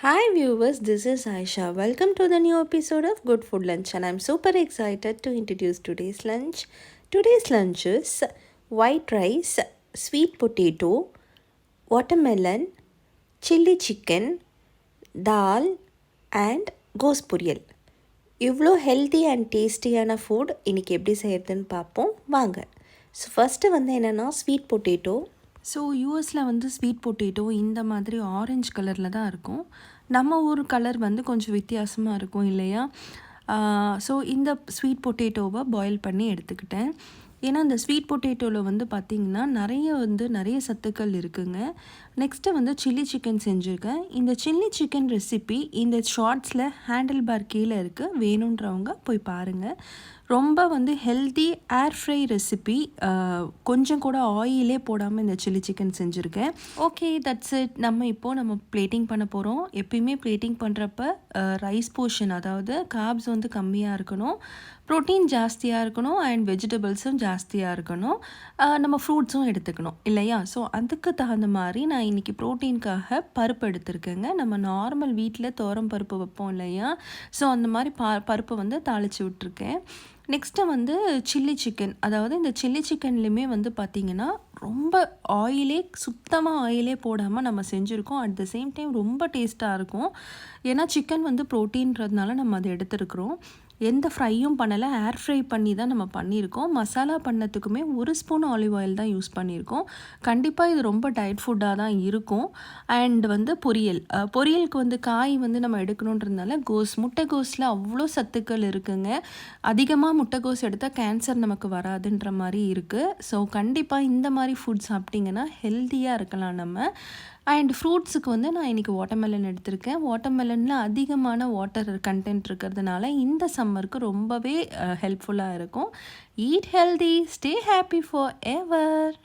Hi viewers, this is Aisha. Welcome to the new episode of Good Food Lunch and I'm super excited to introduce today's lunch. Today's lunch is white rice, sweet potato, watermelon, chili chicken, dal and கோஸ் பொரியல். இவ்வளோ healthy and டேஸ்டியான food இன்றைக்கி எப்படி செய்கிறதுன்னு பார்ப்போம் வாங்க. So first வந்து என்னென்னா ஸ்வீட் பொட்டேட்டோ. ஸோ யூஎஸில் வந்து ஸ்வீட் பொட்டேட்டோ இந்த மாதிரி ஆரஞ்சு கலரில் தான் இருக்கும். நம்ம ஊர் கலர் வந்து கொஞ்சம் வித்தியாசமாக இருக்கும் இல்லையா? ஸோ இந்த ஸ்வீட் பொட்டேட்டோவை பாயில் பண்ணி எடுத்துக்கிட்டேன். ஏன்னா இந்த ஸ்வீட் பொட்டேட்டோவில் வந்து பார்த்திங்கன்னா நிறைய சத்துக்கள் இருக்குங்க. நெக்ஸ்ட்டு வந்து சில்லி சிக்கன் செஞ்சுருக்கேன். இந்த சில்லி சிக்கன் ரெசிபி இந்த ஷார்ட்ஸில் ஹேண்டில் பார் கீழே இருக்குது, வேணுன்றவங்க போய் பாருங்கள். ரொம்ப வந்து ஹெல்தி ஏர் ஃப்ரை ரெசிபி. கொஞ்சம் கூட ஆயிலே போடாமல் இந்த சில்லி சிக்கன் செஞ்சுருக்கேன். Okay, that's it. நம்ம பிளேட்டிங் பண்ண போகிறோம். எப்பயுமே பிளேட்டிங் பண்ணுறப்ப ரைஸ் போர்ஷன், அதாவது கார்ப்ஸ் வந்து கம்மியாக இருக்கணும், ப்ரோட்டீன் ஜாஸ்தியாக இருக்கணும் அண்ட் வெஜிடபிள்ஸும் ஜாஸ்தியாக இருக்கணும், நம்ம ஃப்ரூட்ஸும் எடுத்துக்கணும் இல்லையா? ஸோ அதுக்கு தகுந்த மாதிரி நான் இன்றைக்கி ப்ரோட்டீனுக்காக பருப்பு எடுத்துருக்கேங்க. நம்ம நார்மல் வீட்டில் துவரம் பருப்பு வைப்போம் இல்லையா? ஸோ அந்த மாதிரி பருப்பை வந்து தாளித்து விட்டுருக்கேன். நெக்ஸ்ட்டு வந்து சில்லி சிக்கன். அதாவது இந்த சில்லி சிக்கன்லேயுமே வந்து பார்த்திங்கன்னா ரொம்ப சுத்தமாக ஆயிலே போடாமல் நம்ம செஞ்சுருக்கோம். அட் த சேம் டைம் ரொம்ப டேஸ்ட்டாக இருக்கும். ஏன்னா சிக்கன் வந்து ப்ரோட்டீன்றதுனால நம்ம அதை எடுத்துருக்குறோம். எந்த ஃப்ரையும் பண்ணலை, ஏர் ஃப்ரை பண்ணி தான் நம்ம பண்ணியிருக்கோம். மசாலா பண்ணத்துக்குமே 1 ஸ்பூன் ஆலிவ் ஆயில் தான் யூஸ் பண்ணியிருக்கோம். கண்டிப்பாக இது ரொம்ப டயட் ஃபுட்டாக தான் இருக்கும். அண்ட் வந்து பொரியலுக்கு வந்து காய் வந்து நம்ம எடுக்கணுன்றதுனால முட்டைகோஸில் அவ்வளோ சத்துக்கள் இருக்குங்க. அதிகமாக முட்டைகோஸ் எடுத்தால் கேன்சர் நமக்கு வராதுன்ற மாதிரி இருக்குது. ஸோ கண்டிப்பாக இந்த மாதிரி ஃபுட் சாப்பிட்டிங்கன்னா ஹெல்த்தியாக இருக்கலாம் நம்ம. அண்ட் ஃப்ரூட்ஸுக்கு வந்து நான் இன்றைக்கி வாட்டர்மெலன் எடுத்திருக்கேன். வாட்டர்மெலனில் அதிகமான வாட்டர் கண்டென்ட் இருக்கிறதுனால இந்த சம்மருக்கு ரொம்பவே ஹெல்ப்ஃபுல்லாக இருக்கும். Eat healthy, stay happy for ever.